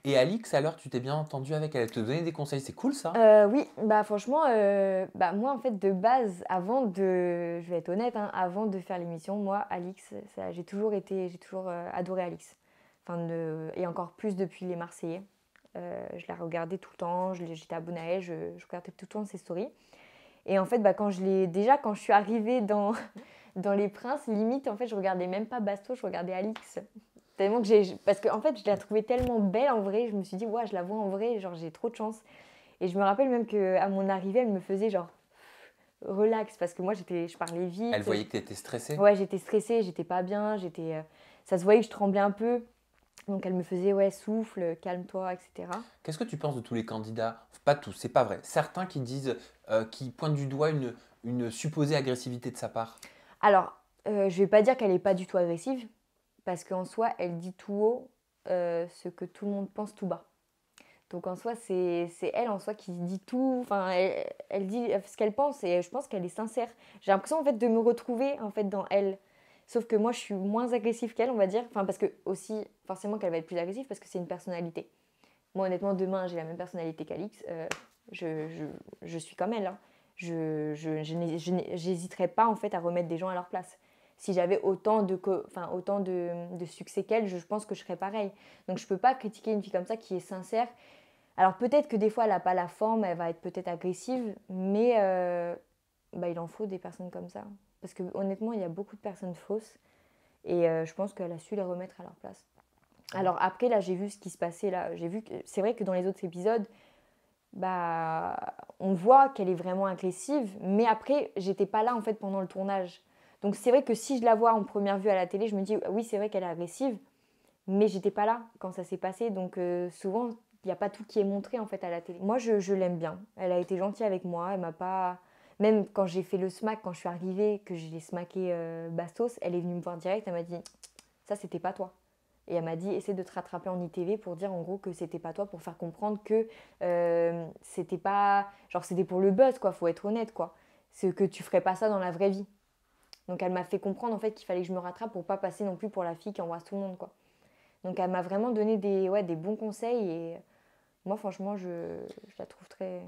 Et Alix, alors, tu t'es bien entendu avec elle? Elle te donnait des conseils, c'est cool ça? Oui, bah, franchement, moi, en fait, de base, je vais être honnête, hein, avant de faire l'émission, moi, Alix, ça j'ai toujours, adoré Alix. Enfin de et encore plus depuis Les Marseillais. Je la regardais tout le temps, j'étais abonnée à elle, je regardais tout le temps ses stories et en fait, bah, quand je suis arrivée dans dans Les Princes, limite, en fait, je regardais même pas Bastos, je regardais Alix. Tellement que parce qu'en fait, je la trouvais tellement belle en vrai, je me suis dit: «Waouh, je la vois en vrai, genre j'ai trop de chance». Et je me rappelle même qu'à mon arrivée, elle me faisait genre relax parce que moi je parlais Elle vite. voyait que tu étais stressée? Ouais, j'étais stressée, j'étais pas bien, ça se voyait que je tremblais un peu. Donc elle me faisait ouais, souffle, calme-toi, etc. Qu'est-ce que tu penses de tous les candidats? Pas tous, c'est pas vrai. Certains qui disent, qui pointent du doigt une supposée agressivité de sa part. Alors, je vais pas dire qu'elle est pas du tout agressive parce qu'en soi, elle dit tout haut ce que tout le monde pense tout bas. Donc en soi, c'est elle en soi qui dit tout, enfin elle dit ce qu'elle pense et je pense qu'elle est sincère. J'ai l'impression en fait de me retrouver en fait dans elle. Sauf que moi je suis moins agressive qu'elle, on va dire. Enfin parce que aussi forcément qu'elle va être plus agressive parce que c'est une personnalité. Moi honnêtement demain j'ai la même personnalité qu'Alix, je, je, je suis comme elle, hein. J'hésiterais pas en fait à remettre des gens à leur place. Si j'avais autant de succès qu'elle, je pense que je serais pareil. Donc je peux pas critiquer une fille comme ça qui est sincère. Alors peut-être que des fois elle n'a pas la forme, elle va être peut-être agressive, mais bah, il en faut des personnes comme ça. Parce que honnêtement, il y a beaucoup de personnes fausses et je pense qu'elle a su les remettre à leur place. Alors après, là, j'ai vu ce qui se passait là. J'ai vu que c'est vrai que dans les autres épisodes, bah, on voit qu'elle est vraiment agressive, mais après, j'étais pas là en fait pendant le tournage. Donc c'est vrai que si je la vois en première vue à la télé, je me dis oui, c'est vrai qu'elle est agressive, mais j'étais pas là quand ça s'est passé. Donc souvent, il n'y a pas tout qui est montré en fait à la télé. Moi, je l'aime bien. Elle a été gentille avec moi. Elle m'a pas. Même quand j'ai fait le smack, quand je suis arrivée, que j'ai smacké Bastos, elle est venue me voir direct. Elle m'a dit ça, c'était pas toi. Et elle m'a dit essaie de te rattraper en ITV pour dire en gros que c'était pas toi, pour faire comprendre que c'était pas. Genre, c'était pour le buzz, quoi. Faut être honnête, quoi. C'est que tu ferais pas ça dans la vraie vie. Donc, elle m'a fait comprendre en fait qu'il fallait que je me rattrape pour pas passer non plus pour la fille qui embrasse tout le monde, quoi. Donc elle m'a vraiment donné des bons conseils et moi franchement je la trouve très,